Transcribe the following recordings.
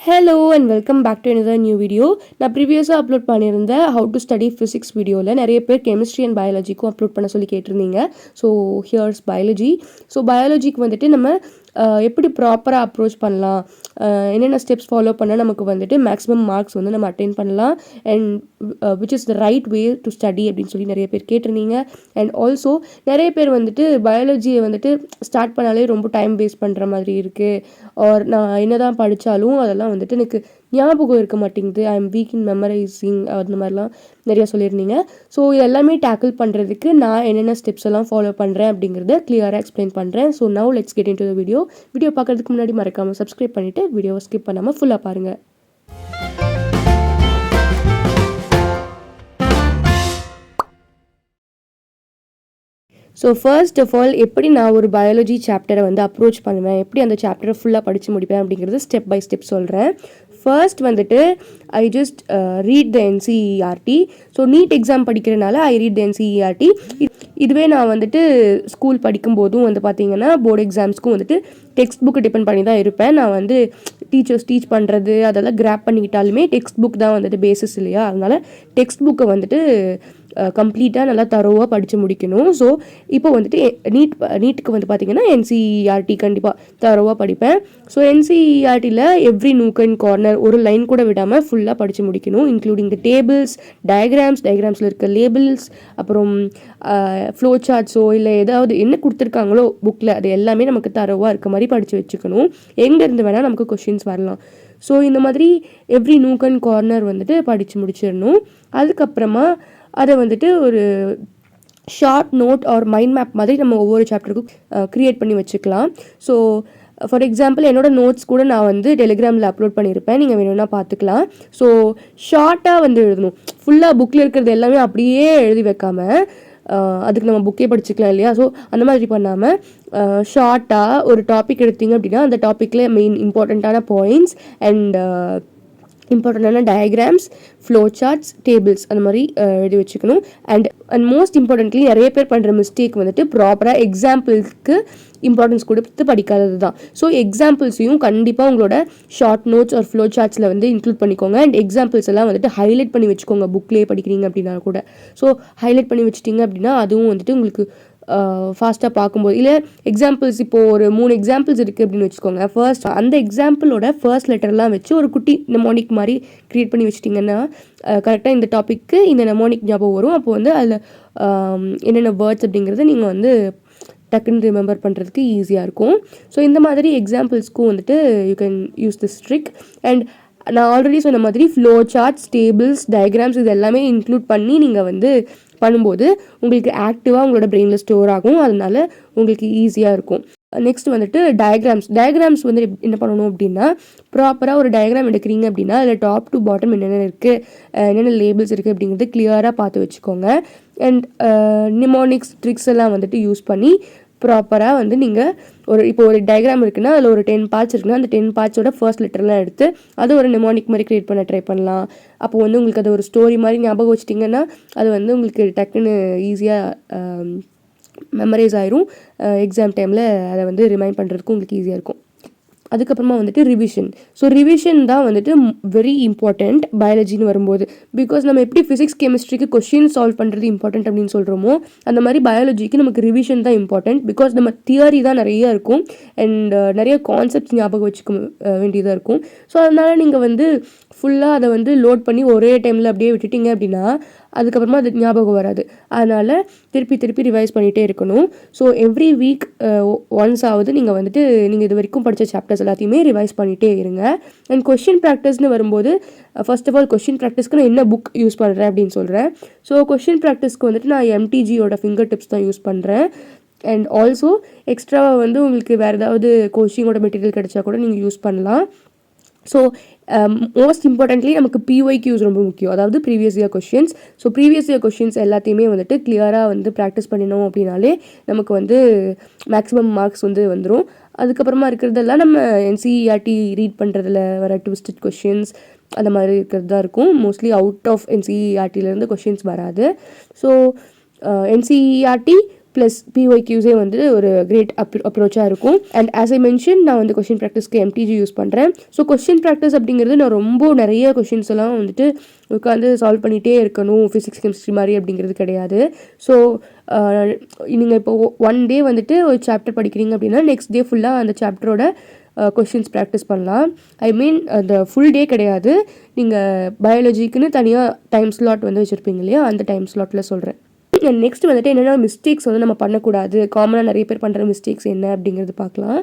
Hello and welcome back to another new video. நான் ப்ரீவியஸாக upload பண்ணியிருந்த ஹவு டு ஸ்டடி ஃபிசிக்ஸ் வீடியோவில் நிறைய பேர் கெமிஸ்ட்ரி அண்ட் பயாலஜிக்கும் அப்லோட் பண்ண சொல்லி கேட்டிருந்தீங்க. So here's biology. ஸோ பயாலஜிக்கு வந்துட்டு நம்ம எப்படி ப்ராப்பராக அப்ரோச் பண்ணலாம், என்னென்ன ஸ்டெப்ஸ் ஃபாலோ பண்ணால் நமக்கு வந்துட்டு மேக்ஸிமம் மார்க்ஸ் வந்து நம்ம அட்டைன் பண்ணலாம், and which is the right way to study அப்படின்னு சொல்லி நிறைய பேர் கேட்டிருந்தீங்க. அண்ட் ஆல்சோ நிறைய பேர் வந்துட்டு பயாலஜியை வந்துட்டு ஸ்டார்ட் பண்ணாலே ரொம்ப டைம் வேஸ்ட் பண்ணுற மாதிரி இருக்குது, ஆர் நான் என்ன தான் படித்தாலும் அதெல்லாம் வந்துட்டு எனக்கு ஞாபகம் இருக்க மாட்டேங்குது, I am week in memorising, அந்த மாதிரிலாம் நிறையா சொல்லியிருந்தீங்க. ஸோ எல்லாமே டேக்கிள் பண்ணுறதுக்கு நான் என்னென்ன ஸ்டெப்ஸ் எல்லாம் ஃபாலோ பண்ணுறேன் அப்படிங்கிறத கிளியராக எக்ஸ்பிளைன் பண்ணுறேன். So now let's get in to the video பார்க்குறதுக்கு முன்னாடி மறக்காமல் சப்ஸ்கிரைப் பண்ணிவிட்டு வீடியோவை ஸ்கிப் பண்ணாமல் ஃபுல்லாக பாருங்கள். ஸோ ஃபர்ஸ்ட் ஆஃப் ஆல் எப்படி நான் ஒரு பயாலஜி சாப்டரை வந்து அப்ரோச் பண்ணுவேன், எப்படி அந்த சாப்டரை ஃபுல்லாக படித்து முடிப்பேன் அப்படிங்கிறது ஸ்டெப் பை ஸ்டெப் சொல்கிறேன். ஃபர்ஸ்ட் வந்துட்டு I just read the NCERT. So NEET exam படிக்கிறனால ஐ ரீட் த என்சிஇஆர்டி. இதுவே நான் வந்துட்டு ஸ்கூல் படிக்கும்போதும் வந்து பார்த்திங்கன்னா போர்டு எக்ஸாம்ஸ்க்கும் வந்துட்டு டெக்ஸ்ட் புக்கு டிபெண்ட் பண்ணி தான் இருப்பேன். நான் வந்து டீச்சர்ஸ் டீச் பண்ணுறது அதெல்லாம் கிராப் பண்ணிக்கிட்டாலுமே டெக்ஸ்ட் புக் தான் வந்துட்டு பேசிஸ் இல்லையா, அதனால் டெக்ஸ்ட் புக்கை வந்துட்டு கம்ப்ளீட்டாக நல்லா தரோவாக படித்து முடிக்கணும். ஸோ இப்போ வந்துட்டு நீட்டுக்கு வந்து பார்த்திங்கன்னா என்சிஇஆர்டி கண்டிப்பாக தரோவாக படிப்பேன். ஸோ என்சிஇஆர்டியில் எவ்ரி நூக் அண்ட் கார்னர் ஒரு லைன் கூட விடாமல் ஃபுல்லாக படித்து முடிக்கணும், இன்க்ளூடிங் த டேபிள்ஸ், டயக்ராம்ஸில் இருக்க லேபிள்ஸ், அப்புறம் ஃப்ளோ சார்ட்ஸோ இல்லை ஏதாவது என்ன கொடுத்துருக்காங்களோ புக்கில் அது எல்லாமே நமக்கு தரோவாக இருக்க மாதிரி படித்து வச்சுக்கணும். எங்கேருந்து வேணால் நமக்கு கொஷின்ஸ் வரலாம். ஸோ இந்த மாதிரி எவ்ரி நூக் அண்ட் கார்னர் வந்துட்டு படித்து முடிச்சிடணும். அதுக்கப்புறமா அதை வந்துட்டு ஒரு short note or mind map மாதிரி நம்ம ஒவ்வொரு சாப்டருக்கும் க்ரியேட் பண்ணி வச்சுக்கலாம். ஸோ ஃபார் எக்ஸாம்பிள் என்னோடய நோட்ஸ் கூட நான் வந்து டெலிகிராமில் அப்லோட் பண்ணியிருப்பேன், நீங்கள் வேணும்னா பார்த்துக்கலாம். ஸோ ஷார்ட்டாக வந்து எழுதணும், ஃபுல்லாக புக்கில் இருக்கிறது எல்லாமே அப்படியே எழுதி வைக்காமல் அதுக்கு நம்ம புக்கே படிச்சுக்கலாம் இல்லையா. ஸோ அந்த மாதிரி பண்ணாமல் ஷார்ட்டாக ஒரு டாபிக் எடுத்தீங்க அப்படின்னா அந்த டாப்பிக்கில் மெயின் இம்பார்ட்டண்ட்டான பாயிண்ட்ஸ் அண்ட் இம்பார்ட்டண்ட்டான டயக்ராம்ஸ், ஃப்ளோ சார்ட்ஸ், டேபிள்ஸ் அந்த மாதிரி எழுதி வச்சுக்கணும். அண்ட் மோஸ்ட் இம்பார்ட்டன்ட்லி நிறைய பேர் பண்ணுற மிஸ்டேக் வந்துட்டு ப்ராப்பராக எக்ஸாம்பிள்ஸ்க்கு இம்பார்ட்டன்ஸ் கொடுத்து படிக்காதது தான். ஸோ எக்ஸாம்பிள்ஸையும் கண்டிப்பாக உங்களோட ஷார்ட் நோட்ஸ் ஒரு ஃப்ளோ சார்ட்ஸில் வந்து இன்க்ளூட் பண்ணிக்கோங்க. அண்ட் எக்ஸாம்பிள்ஸ் எல்லாம் வந்துட்டு ஹைலைட் பண்ணி வச்சுக்கோங்க புக்லேயே படிக்கிறீங்க அப்படின்னா கூட. ஸோ ஹைலைட் பண்ணி வச்சிட்டிங்க அப்படின்னா அதுவும் வந்துட்டு உங்களுக்கு ஃபாஸ்ட்டாக பார்க்கும்போது, இல்லை எக்ஸாம்பிள்ஸ் இப்போது ஒரு 3 எக்ஸாம்பிள்ஸ் இருக்குது அப்படின்னு வச்சுக்கோங்க. ஃபர்ஸ்ட் அந்த எக்ஸாம்பிளோட ஃபர்ஸ்ட் லெட்டர்லாம் வச்சு ஒரு குட்டி நெமோனிக் மாதிரி க்ரியேட் பண்ணி வச்சிட்டிங்கன்னா கரெக்டாக இந்த டாப்பிக்கு இந்த நெமோனிக் ஞாபகம் வரும். அப்போ வந்து அதில் என்னென்ன வேர்ட்ஸ் அப்படிங்கிறத நீங்கள் வந்து டக்குன்னு ரிமெம்பர் பண்ணுறதுக்கு ஈஸியாக இருக்கும். ஸோ இந்த மாதிரி எக்ஸாம்பிள்ஸ்க்கும் வந்துட்டு you can use this trick. And நான் ஆல்ரெடி சொன்ன மாதிரி ஃப்ளோ சார்ட்ஸ், டேபிள்ஸ், டயக்ராம்ஸ் இது எல்லாமே இன்க்ளூட் பண்ணி நீங்கள் வந்து பண்ணும்போது உங்களுக்கு ஆக்டிவாக உங்களோட பிரெயினில் ஸ்டோர் ஆகும், அதனால உங்களுக்கு ஈஸியாக இருக்கும். நெக்ஸ்ட் வந்துட்டு டயக்ராம்ஸ் வந்து என்ன பண்ணணும் அப்படின்னா ப்ராப்பராக ஒரு டயக்ராம் எடுக்கிறீங்க அப்படின்னா அதில் டாப் டு பாட்டம் என்னென்ன இருக்குது, என்னென்ன லேபிள்ஸ் இருக்குது அப்படிங்கிறது கிளியராக பார்த்து வச்சுக்கோங்க. அண்ட் நிமோனிக்ஸ் ட்ரிக்ஸ் எல்லாம் வந்துட்டு யூஸ் பண்ணி ப்ராப்பராக வந்து நீங்கள் இப்போ ஒரு டயக்ராம் இருக்குன்னா அதில் ஒரு 10 பார்ட்ஸ் இருக்குன்னா அந்த 10 பார்ட்ஸோட ஃபர்ஸ்ட் லெட்டர்லாம் எடுத்து அது ஒரு நிமோனிக் மாதிரி க்ரியேட் பண்ண ட்ரை பண்ணலாம். அப்போ வந்து உங்களுக்கு அது ஒரு ஸ்டோரி மாதிரி ஞாபகம் வச்சிட்டிங்கன்னா அது வந்து உங்களுக்கு டக்குன்னு ஈஸியாக மெமரைஸ் ஆயிரும். எக்ஸாம் டைமில் அதை வந்து ரிமைண்ட் பண்ணுறதுக்கும் உங்களுக்கு ஈஸியாக இருக்கும். அதுக்கப்புறமா வந்துட்டு ரிவிஷன். ஸோ ரிவிஷன் தான் வந்துட்டு வெரி இம்பார்ட்டண்ட் பயாலஜின்னு வரும்போது. பிகாஸ் நம்ம எப்படி ஃபிசிக்ஸ் கெமிஸ்ட்ரிக்கு கொஷின் சால்வ் பண்ணுறது இம்பார்ட்டண்ட் அப்படின்னு சொல்கிறோமோ அந்த மாதிரி பயாலஜிக்கு நமக்கு ரிவிஷன் தான் இம்பார்ட்டண்ட். பிகாஸ் நம்ம தியரி தான் நிறையா இருக்கும் அண்ட் நிறைய கான்செப்ட்ஸ் ஞாபகம் வச்சுக்க வேண்டியதாக இருக்கும். ஸோ அதனால் நீங்கள் வந்து ஃபுல்லாக அதை வந்து லோட் பண்ணி ஒரே டைமில் அப்படியே விட்டுட்டிங்க அப்படின்னா அதுக்கப்புறமா அது ஞாபகம் வராது. அதனால் திருப்பி ரிவைஸ் பண்ணிகிட்டே இருக்கணும். ஸோ எவ்ரி வீக் ஒன்ஸ் ஆகுது நீங்கள் வந்துட்டு நீங்கள் இது வரைக்கும் படித்த சாப்டர்ஸ் எல்லாத்தையுமே ரிவைஸ் பண்ணிகிட்டே இருங்க. அண்ட் கொஷின் ப்ராக்டிஸ்னு வரும்போது ஃபர்ஸ்ட் ஆஃப் ஆல் கொஷின் ப்ராக்டிஸ்க்கு நான் என்ன புக் யூஸ் பண்ணுறேன் அப்படின்னு சொல்கிறேன். ஸோ கொஷின் ப்ராக்டிஸ்க்கு வந்துட்டு நான் எம்டிஜியோட ஃபிங்கர் டிப்ஸ் தான் யூஸ் பண்ணுறேன். அண்ட் ஆல்சோ எக்ஸ்ட்ராவாக வந்து உங்களுக்கு வேறு ஏதாவது கோச்சிங்கோட மெட்டீரியல் கிடைச்சா கூட நீங்கள் யூஸ் பண்ணலாம். ஸோ மோஸ்ட் இம்பார்ட்டன்ட்லி நமக்கு பிஒய்க்யூஸ் ரொம்ப முக்கியம், அதாவது previous year questions. So previous year questions எல்லாத்தையுமே வந்துட்டு கிளியராக வந்து ப்ராக்டிஸ் பண்ணினோம் அப்படின்னாலே நமக்கு வந்து மேக்ஸிமம் மார்க்ஸ் வந்து வந்துடும். அதுக்கப்புறமா இருக்கிறதெல்லாம் நம்ம என்சிஇஆர்டி ரீட் பண்ணுறதுல வர ட்விஸ்டட் கொஷின்ஸ் அந்த மாதிரி இருக்கிறது தான் இருக்கும். மோஸ்ட்லி அவுட் ஆஃப் என்சிஇஆர்டிலேருந்து கொஷின்ஸ் வராது. ஸோ என்சிஇஆர்டி ப்ளஸ் பிஒய்க்யூஸே வந்து ஒரு கிரேட் அப்ரோச்சாக இருக்கும். அண்ட் ஆஸ் ஐ மென்ஷன், நான் வந்து கொஷின் ப்ராக்டிஸ்க்கு எம்டிஜி யூஸ் பண்ணுறேன். ஸோ கொஷின் ப்ராக்டிஸ் அப்படிங்கிறது நான் ரொம்ப நிறைய கொஷின்ஸ் எல்லாம் வந்துட்டு உட்காந்து சால்வ் பண்ணிகிட்டே இருக்கணும், ஃபிசிக்ஸ் கெமிஸ்ட்ரி மாதிரி அப்படிங்கிறது கிடையாது. ஸோ நீங்கள் இப்போ ஒன் டே வந்துட்டு ஒரு சாப்டர் படிக்கிறீங்க அப்படின்னா நெக்ஸ்ட் டே ஃபுல்லாக அந்த சாப்டரோட கொஷின்ஸ் ப்ராக்டிஸ் பண்ணலாம். ஐ மீன் அந்த ஃபுல் டே கிடையாது, நீங்கள் பயாலஜிக்குன்னு தனியாக டைம் ஸ்லாட் வந்து வச்சுருப்பீங்க இல்லையா, அந்த டைம் ஸ்லாட்டில் சொல்கிறேன். நெக்ஸ்ட் வந்துட்டு என்னென்னா மிஸ்டேக்ஸ் வந்து நம்ம பண்ணக்கூடாது, காமனாக நிறைய பேர் பண்ணுற மிஸ்டேக்ஸ் என்ன அப்படிங்கிறது பார்க்கலாம்.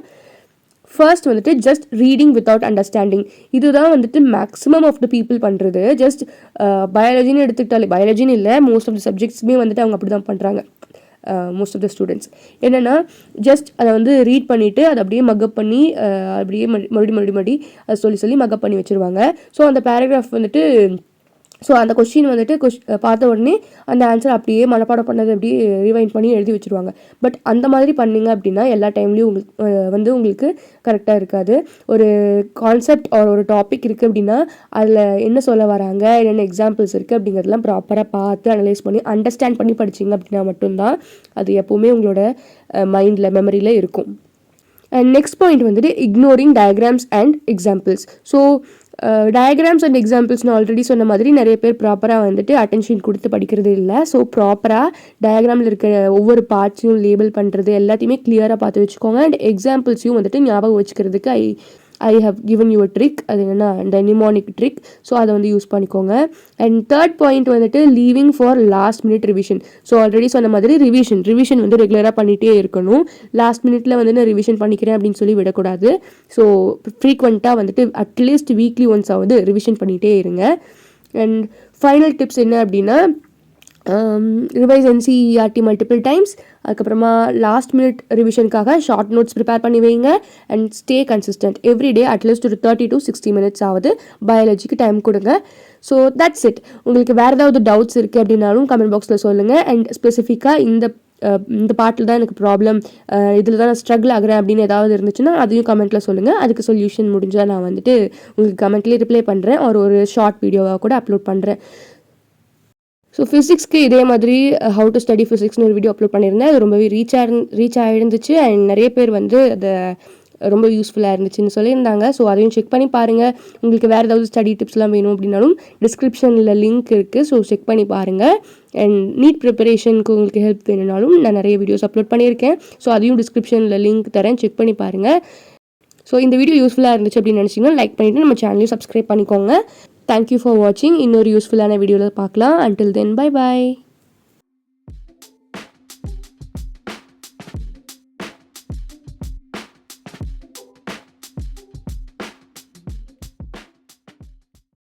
ஃபர்ஸ்ட் வந்துட்டு ஜஸ்ட் ரீடிங் வித்தவுட் அண்டர்ஸ்டாண்டிங். இதுதான் வந்துட்டு மேக்ஸிமம் ஆஃப் த பீப்புள் பண்ணுறது. ஜஸ்ட் பயாலஜின்னு எடுத்துக்கிட்டாலே, பயாலஜின்னு இல்லை, மோஸ்ட் ஆஃப் த சப்ஜெக்ட்ஸுமே வந்துட்டு அவங்க அப்படி தான் பண்ணுறாங்க. மோஸ்ட் ஆஃப் த ஸ்டூடெண்ட்ஸ் என்னென்னா ஜஸ்ட் அதை வந்து ரீட் பண்ணிவிட்டு அதை அப்படியே மக்கப் பண்ணி அப்படியே மறுபடி அதை சொல்லி மக்கப் பண்ணி வச்சுருவாங்க. ஸோ அந்த பேராகிராஃப் வந்துட்டு ஸோ அந்த கொஸ்டின் வந்துட்டு பார்த்த உடனே அந்த ஆன்சர் அப்படியே மனப்பாடம் பண்ணது அப்படியே ரிவைண்ட் பண்ணி எழுதி வச்சுருவாங்க. பட் அந்த மாதிரி பண்ணிங்க அப்படின்னா எல்லா டைம்லேயும் உங்களுக்கு கரெக்டாக இருக்காது. ஒரு கான்செப்ட் ஒரு டாபிக் இருக்குது அப்படின்னா அதில் என்ன சொல்ல வராங்க, என்னென்ன எக்ஸாம்பிள்ஸ் இருக்குது அப்படிங்கிறதுலாம் ப்ராப்பராக பார்த்து அனலைஸ் பண்ணி அண்டர்ஸ்டாண்ட் பண்ணி படிச்சிங்க அப்படின்னா மட்டும்தான் அது எப்போவுமே உங்களோட மைண்டில் மெமரியில் இருக்கும். அண்ட் நெக்ஸ்ட் பாயிண்ட் வந்துட்டு ignoring diagrams and examples. So diagrams and examples நான் ஆல்ரெடி சொன்ன மாதிரி நிறைய பேர் ப்ராப்பராக வந்துட்டு அட்டென்ஷன் கொடுத்து படிக்கிறது இல்லை. ஸோ ப்ராப்பராக டயக்ராமில் இருக்கிற ஒவ்வொரு பார்ட்ஸையும் லேபிள் பண்ணுறது எல்லாத்தையுமே கிளியராக பார்த்து வச்சுக்கோங்க. அண்ட் எக்ஸாம்பிள்ஸையும் வந்துட்டு ஞாபகம் வச்சுக்கிறதுக்கு I have given you a trick, அது என்னென்னா இந்த நிமோனிக் ட்ரிக். ஸோ அதை வந்து யூஸ் பண்ணிக்கோங்க. அண்ட் தேர்ட் பாயிண்ட் வந்துட்டு leaving for last minute revision. So already சொன்ன மாதிரி ரிவிஷன் வந்து ரெகுலராக பண்ணிகிட்டே இருக்கணும். லாஸ்ட் மினிட்ல வந்து நான் ரிவிஷன் பண்ணிக்கிறேன் அப்படின்னு சொல்லி விடக்கூடாது. ஸோ ஃப்ரீக்வெண்ட்டாக வந்துட்டு அட்லீஸ்ட் வீக்லி ஒன்ஸ் ஆகுது ரிவிஷன் பண்ணிகிட்டே இருங்க. அண்ட் ஃபைனல் டிப்ஸ் என்ன அப்படின்னா ரிவைஸ் NCERT மல்டிபிள் டைம்ஸ். அதுக்கப்புறமா லாஸ்ட் மினிட் ரிவிஷனுக்காக ஷார்ட் நோட்ஸ் ப்ரிப்பேர் பண்ணி வைங்க. And stay consistent. Every day at least ஒரு 30 to 60 minutes ஆகுது பயாலஜிக்கு டைம் கொடுங்க. So that's it. உங்களுக்கு வேறு ஏதாவது டவுட்ஸ் இருக்குது அப்படின்னாலும் கமெண்ட் பாக்ஸில் சொல்லுங்கள். அண்ட் ஸ்பெசிஃபிக்காக இந்த பாட்டில் தான் எனக்கு ப்ராப்ளம், இதில் தான் நான் ஸ்ட்ரகிள் ஆகிறேன் அப்படின்னு ஏதாவது இருந்துச்சுன்னா அதையும் கமெண்ட்டில் சொல்லுங்கள். அதுக்கு சொல்யூஷன் முடிஞ்சால் நான் வந்துட்டு உங்களுக்கு கமெண்ட்லேயே ரிப்ளை பண்ணுறேன், ஒரு ஷார்ட் வீடியோவாக கூட அப்லோட் பண்ணுறேன். ஸோ ஃபிசிக்ஸ்க்கு இதே மாதிரி ஹவு டு ஸ்டடி ஃபிசிக்ஸ்னு ஒரு வீடியோ அப்லோட் பண்ணியிருந்தேன். அது ரொம்பவே ரீச் ஆகிருந்துச்சு. அண்ட் நிறைய பேர் வந்து அதை ரொம்ப யூஸ்ஃபுல்லாக இருந்துச்சுன்னு சொல்லியிருந்தாங்க. ஸோ அதையும் செக் பண்ணி பாருங்கள். உங்களுக்கு வேறு ஏதாவது ஸ்டடி டிப்ஸ்லாம் வேணும் அப்படின்னாலும் டிஸ்கிரிப்ஷனில் லிங்க் இருக்குது. ஸோ செக் பண்ணி பாருங்கள். அண்ட் நீட் ப்ரிப்பரேஷனுக்கு உங்களுக்கு ஹெல்ப் வேணும்னாலும் நான் நிறைய வீடியோஸ் அப்லோட் பண்ணியிருக்கேன். ஸோ அதையும் டிஸ்கிரிப்ஷனில் லிங்க் தரேன், செக் பண்ணி பாருங்கள். ஸோ இந்த வீடியோ யூஸ்ஃபுல்லாக இருந்துச்சு அப்படின்னு நினச்சிங்கன்னா லைக் பண்ணிவிட்டு நம்ம சேனலையும் சப்ஸ்கிரைப் பண்ணிக்கோங்க. தேங்க்யூ ஃபார் வாட்சிங். இன்னொரு யூஸ்ஃபுல்லான வீடியோவில் பார்க்கலாம். Until then bye bye.